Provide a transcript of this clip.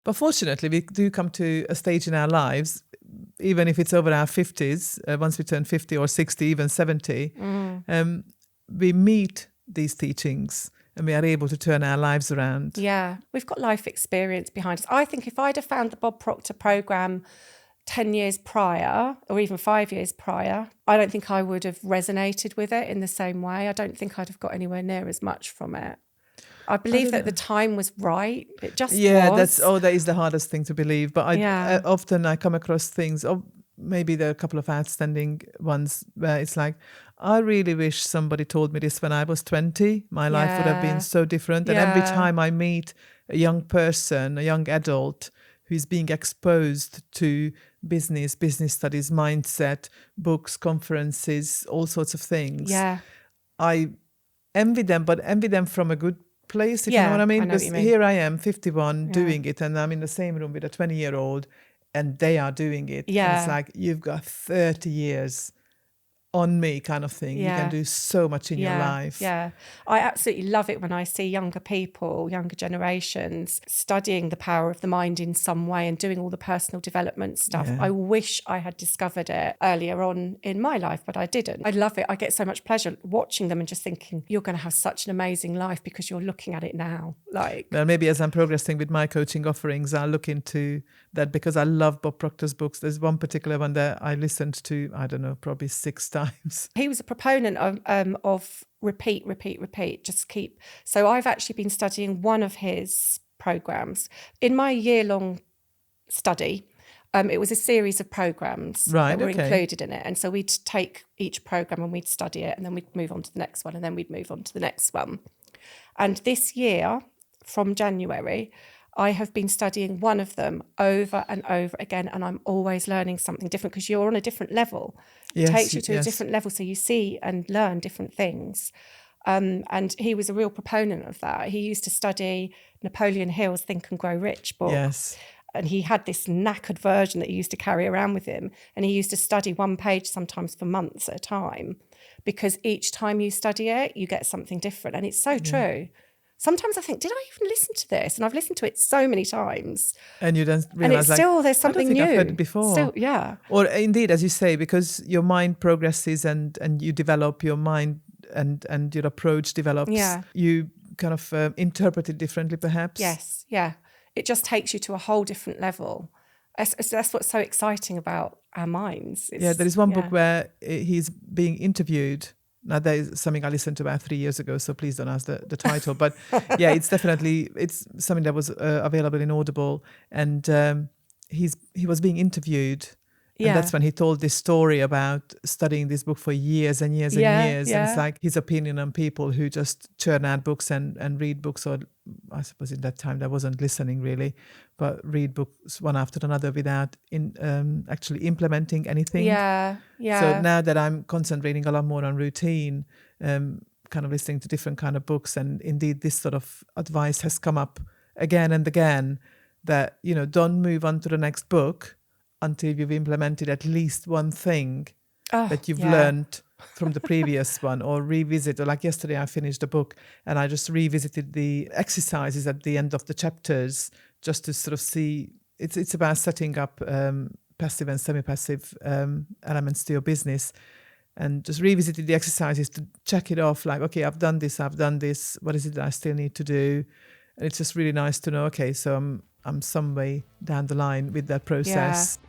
But fortunately, we do come to a stage in our lives, even if it's over our 50s, once we turn 50 or 60, even 70, we meet these teachings and we are able to turn our lives around. Yeah, we've got life experience behind us. I think if I'd have found the Bob Proctor programme 10 years prior, or even 5 years prior, I don't think I would have resonated with it in the same way. I don't think I'd have got anywhere near as much from it. I believe that the time was right. It just was. That is the hardest thing to believe. But often I come across things, maybe there are a couple of outstanding ones where it's like, I really wish somebody told me this when I was 20. My life would have been so different. And every time I meet a young person, a young adult who's being exposed to business studies, mindset, books, conferences, all sorts of things, I envy them, but envy them from a good place, if you know what I mean. Because here I am, 51, doing it, and I'm in the same room with a 20-year-old, and they are doing it. And it's like, you've got 30 years on me kind of thing. You can do so much in your life. Yeah, I absolutely love it when I see younger people, younger generations studying the power of the mind in some way and doing all the personal development stuff. I wish I had discovered it earlier on in my life, but I didn't. I love it. I get so much pleasure watching them and just thinking, you're going to have such an amazing life because you're looking at it now. Well, maybe as I'm progressing with my coaching offerings, I'll look into that because I love Bob Proctor's books. There's one particular one that I listened to, I don't know, probably 6 times. He was a proponent of repeat, just keep. So I've actually been studying one of his programs. In my year-long study, it was a series of programs that were included in it. And so we'd take each program and we'd study it, and then we'd move on to the next one, and then we'd move on to the next one. And this year, from January, I have been studying one of them over and over again, and I'm always learning something different because you're on a different level. It takes you to a different level, so you see and learn different things. And he was a real proponent of that. He used to study Napoleon Hill's Think and Grow Rich book. And he had this knackered version that he used to carry around with him. And he used to study one page sometimes for months at a time, because each time you study it, you get something different. And it's so true. Sometimes I think, did I even listen to this? And I've listened to it so many times. And you don't realize, and it's still, there's something new. I've heard it before. Still, Or indeed, as you say, because your mind progresses and you develop your mind and your approach develops, you kind of interpret it differently, perhaps. Yes, it just takes you to a whole different level. That's what's so exciting about our minds. There is one book where he's being interviewed. Now, that is something I listened to about 3 years ago, so please don't ask the title. But it's something that was available in Audible. And he was being interviewed. And that's when he told this story about studying this book for years and years and years. And it's like his opinion on people who just churn out books and read books, or I suppose in that time that wasn't listening really, but read books one after another without actually implementing anything. So now that I'm concentrating a lot more on routine, kind of listening to different kind of books, and indeed this sort of advice has come up again and again, that, don't move on to the next book until you've implemented at least one thing that you've learned from the previous one, or revisit. Or like yesterday, I finished a book and I just revisited the exercises at the end of the chapters just to sort of see. It's about setting up passive and semi-passive elements to your business, and just revisited the exercises to check it off. Like, okay, I've done this. What is it that I still need to do? And it's just really nice to know, okay, so I'm some way down the line with that process.